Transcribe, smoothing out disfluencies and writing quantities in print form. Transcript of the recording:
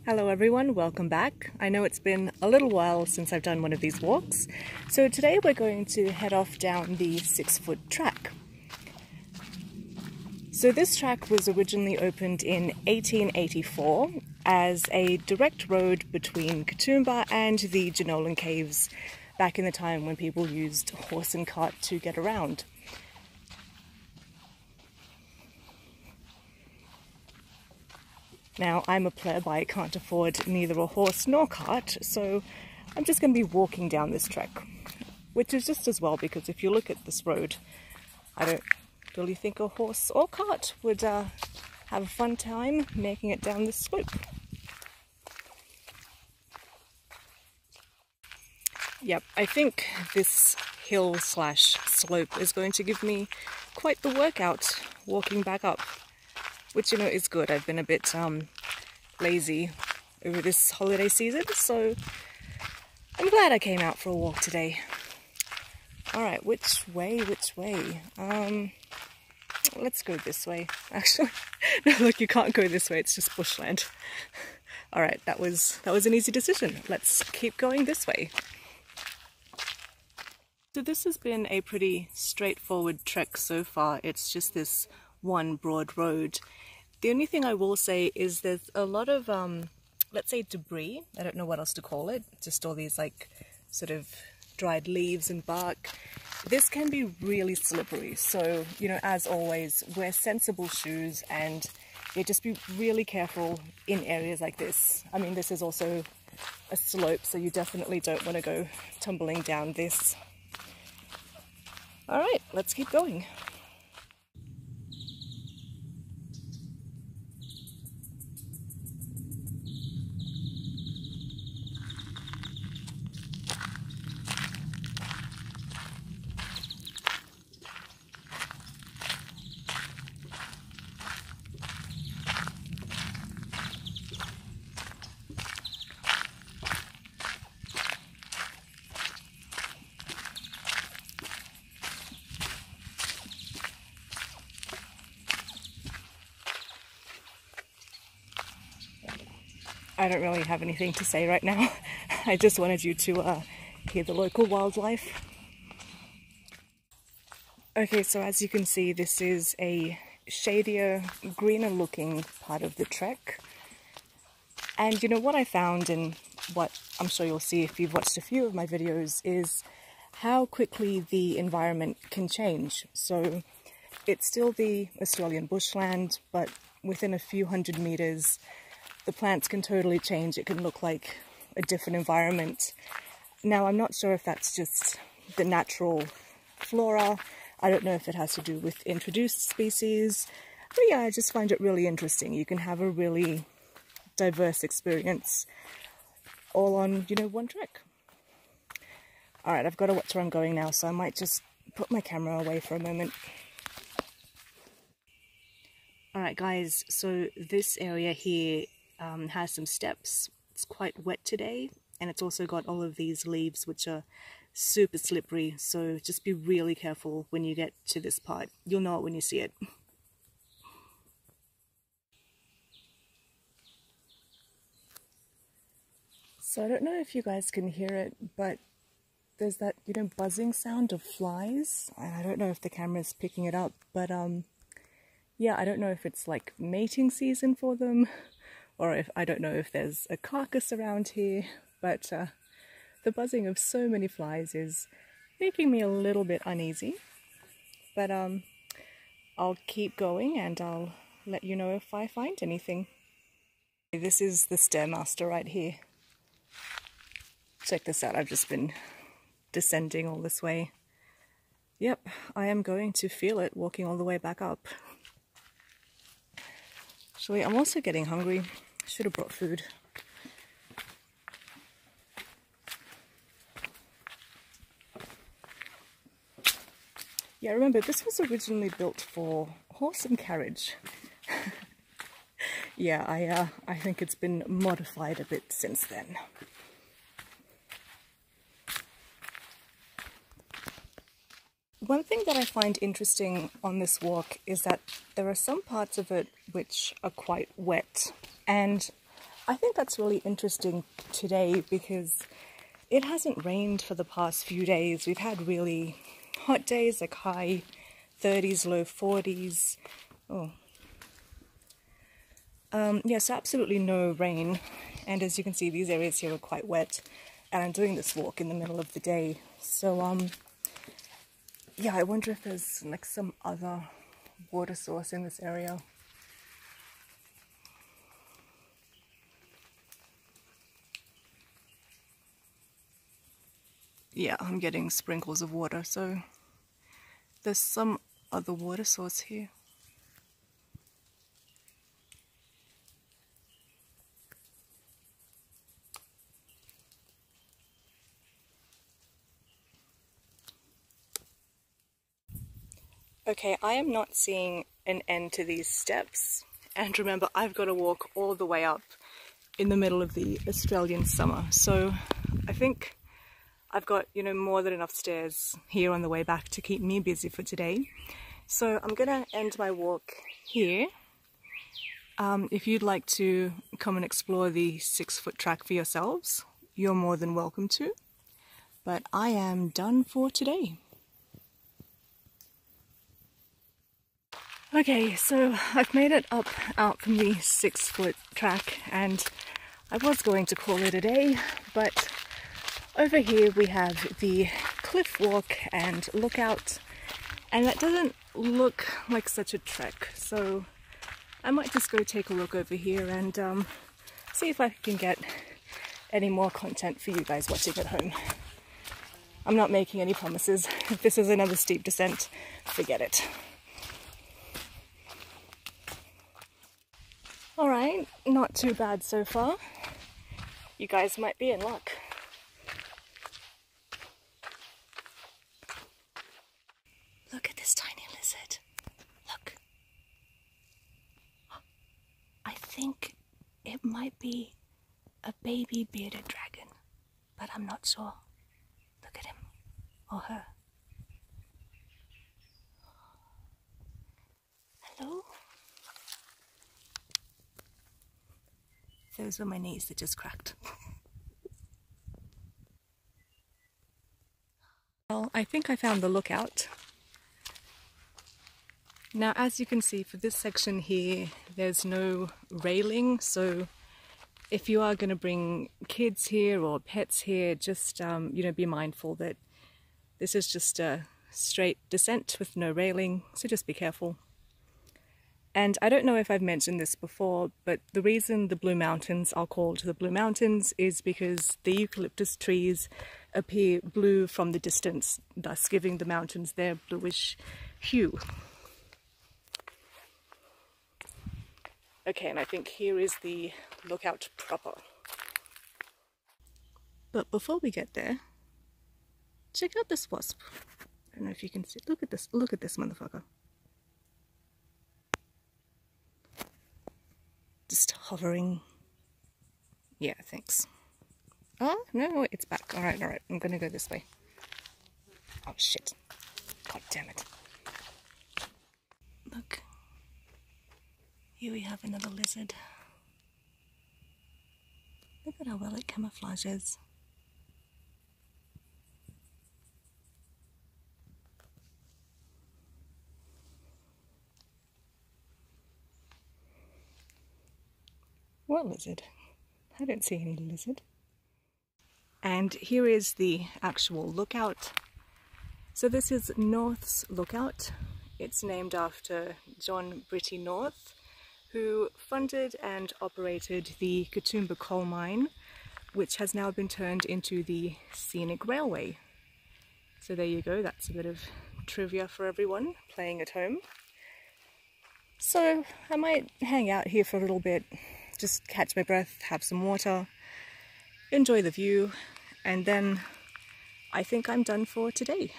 Hello everyone, welcome back. I know it's been a little while since I've done one of these walks, so today we're going to head off down the 6-foot track. So this track was originally opened in 1884 as a direct road between Katoomba and the Jenolan Caves back in the time when people used horse and cart to get around. Now, I'm a pleb, I can't afford neither a horse nor cart, so I'm just going to be walking down this trek, which is just as well because if you look at this road, I don't really think a horse or cart would have a fun time making it down this slope. Yep, I think this hill/slope is going to give me quite the workout walking back up. Which, you know, is good. I've been a bit lazy over this holiday season, so I'm glad I came out for a walk today. Alright, which way? Let's go this way, actually. No, look, you can't go this way, it's just bushland. Alright, that was an easy decision. Let's keep going this way. So this has been a pretty straightforward trek so far. It's just this one broad road. The only thing I will say is there's a lot of, let's say debris, I don't know what else to call it, just all these like sort of dried leaves and bark. This can be really slippery, so, you know, as always, wear sensible shoes and just be really careful in areas like this. I mean, this is also a slope, so you definitely don't want to go tumbling down this. Alright, let's keep going. I don't really have anything to say right now. I just wanted you to hear the local wildlife. Okay, so as you can see, this is a shadier, greener looking part of the trek. And you know what I found, and what I'm sure you'll see if you've watched a few of my videos, is how quickly the environment can change. So it's still the Australian bushland, but within a few hundred meters, the plants can totally change. It can look like a different environment. Now, I'm not sure if that's just the natural flora. I don't know if it has to do with introduced species. But yeah, I just find it really interesting. You can have a really diverse experience all on, you know, one trek. Alright, I've got to watch where I'm going now, so I might just put my camera away for a moment. Alright guys, so this area here has some steps. It's quite wet today, and it's also got all of these leaves which are super slippery, so just be really careful when you get to this part. You'll know it when you see it. So I don't know if you guys can hear it, but there's that, you know, buzzing sound of flies. I don't know if the camera's picking it up, but yeah, I don't know if it's like mating season for them, or if I don't know if there's a carcass around here, but the buzzing of so many flies is making me a little bit uneasy. But I'll keep going and I'll let you know if I find anything. This is the Stairmaster right here. Check this out, I've just been descending all this way. Yep, I am going to feel it walking all the way back up. Actually, I'm also getting hungry. Should have brought food. Yeah, remember, this was originally built for horse and carriage. Yeah, I think it's been modified a bit since then. One thing that I find interesting on this walk is that there are some parts of it which are quite wet, and I think that's really interesting today because it hasn't rained for the past few days. We've had really hot days, like high 30s, low 40s. Oh. Yes, absolutely no rain. And as you can see, these areas here are quite wet. And I'm doing this walk in the middle of the day. So, yeah, I wonder if there's like some other water source in this area. Yeah, I'm getting sprinkles of water, so there's some other water source here. Okay, I am not seeing an end to these steps. And remember, I've got to walk all the way up in the middle of the Australian summer. So I think I've got, more than enough stairs here on the way back to keep me busy for today. So I'm going to end my walk here. If you'd like to come and explore the 6-foot track for yourselves, you're more than welcome to. But I am done for today. Okay, so I've made it out from the 6-foot track, and I was going to call it a day, but over here we have the cliff walk and lookout, and that doesn't look like such a trek, so I might just go take a look over here and see if I can get any more content for you guys watching at home. I'm not making any promises. If this is another steep descent, forget it. Alright, not too bad so far. You guys might be in luck. Look at this tiny lizard. Look. I think it might be a baby bearded dragon, but I'm not sure. Look at him, or her. Hello? Those were my knees that just cracked. Well, I think I found the lookout. Now, as you can see, for this section here, there's no railing, so if you are going to bring kids here or pets here, just, be mindful that this is just a straight descent with no railing, so just be careful. And I don't know if I've mentioned this before, but the reason the Blue Mountains are called the Blue Mountains is because the eucalyptus trees appear blue from the distance, thus giving the mountains their bluish hue. Okay, and I think here is the lookout proper. But before we get there, check out this wasp. I don't know if you can see. Look at this motherfucker. Just hovering. Yeah, thanks. Oh, no, it's back. Alright, I'm gonna go this way. Oh, shit. God damn it. Look. Here we have another lizard. Look at how well it camouflages. What lizard? I don't see any lizard. And here is the actual lookout. So this is North's Lookout. It's named after John Britty North, who funded and operated the Katoomba coal mine, which has now been turned into the Scenic Railway. So there you go, that's a bit of trivia for everyone playing at home. So I might hang out here for a little bit, just catch my breath, have some water, enjoy the view, and then I think I'm done for today.